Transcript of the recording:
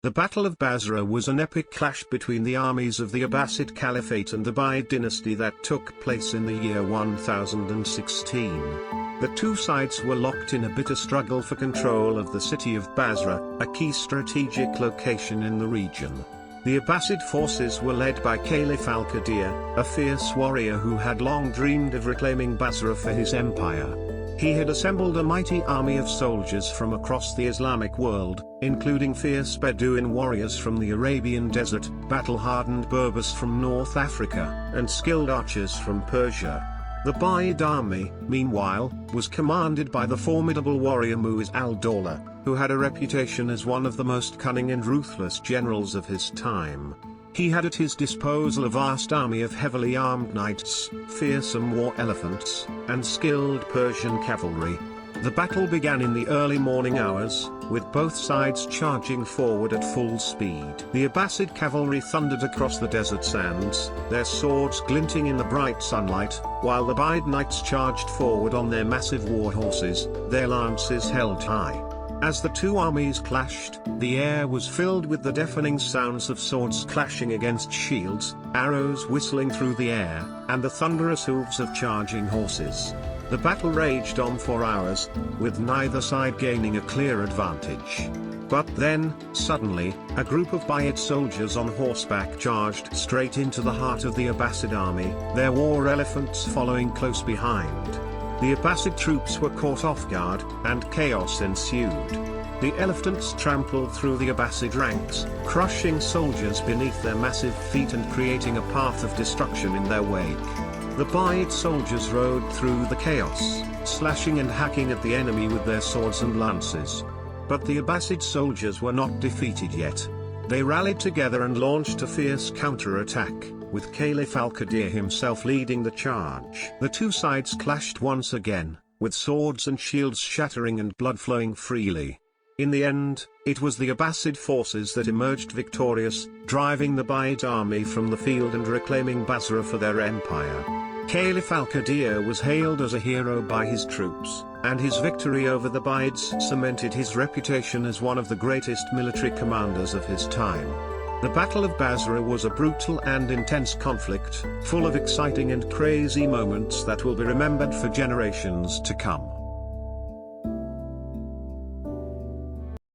The Battle of Basra was an epic clash between the armies of the Abbasid Caliphate and the Ubaid dynasty that took place in the year 1016. The two sides were locked in a bitter struggle for control of the city of Basra, a key strategic location in the region. The Abbasid forces were led by Caliph al-Qadir, a fierce warrior who had long dreamed of reclaiming Basra for his empire. He had assembled a mighty army of soldiers from across the Islamic world, including fierce Bedouin warriors from the Arabian desert, battle-hardened Berbers from North Africa, and skilled archers from Persia. The Ubaid army, meanwhile, was commanded by the formidable warrior Mu'izz al-Dawla, who had a reputation as one of the most cunning and ruthless generals of his time. He had at his disposal a vast army of heavily armed knights, fearsome war elephants, and skilled Persian cavalry. The battle began in the early morning hours, with both sides charging forward at full speed. The Abbasid cavalry thundered across the desert sands, their swords glinting in the bright sunlight, while the Ubaid knights charged forward on their massive war horses, their lances held high. As the two armies clashed, the air was filled with the deafening sounds of swords clashing against shields, arrows whistling through the air, and the thunderous hooves of charging horses. The battle raged on for hours, with neither side gaining a clear advantage. But then, suddenly, a group of Ubaid soldiers on horseback charged straight into the heart of the Abbasid army, their war elephants following close behind. The Abbasid troops were caught off guard, and chaos ensued. The elephants trampled through the Abbasid ranks, crushing soldiers beneath their massive feet and creating a path of destruction in their wake. The Ubaid soldiers rode through the chaos, slashing and hacking at the enemy with their swords and lances. But the Abbasid soldiers were not defeated yet. They rallied together and launched a fierce counter-attack, with Caliph al-Qadir himself leading the charge. The two sides clashed once again, with swords and shields shattering and blood flowing freely. In the end, it was the Abbasid forces that emerged victorious, driving the Ubaid army from the field and reclaiming Basra for their empire. Caliph al-Qadir was hailed as a hero by his troops, and his victory over the Ubaids cemented his reputation as one of the greatest military commanders of his time. The Battle of Basra was a brutal and intense conflict, full of exciting and crazy moments that will be remembered for generations to come.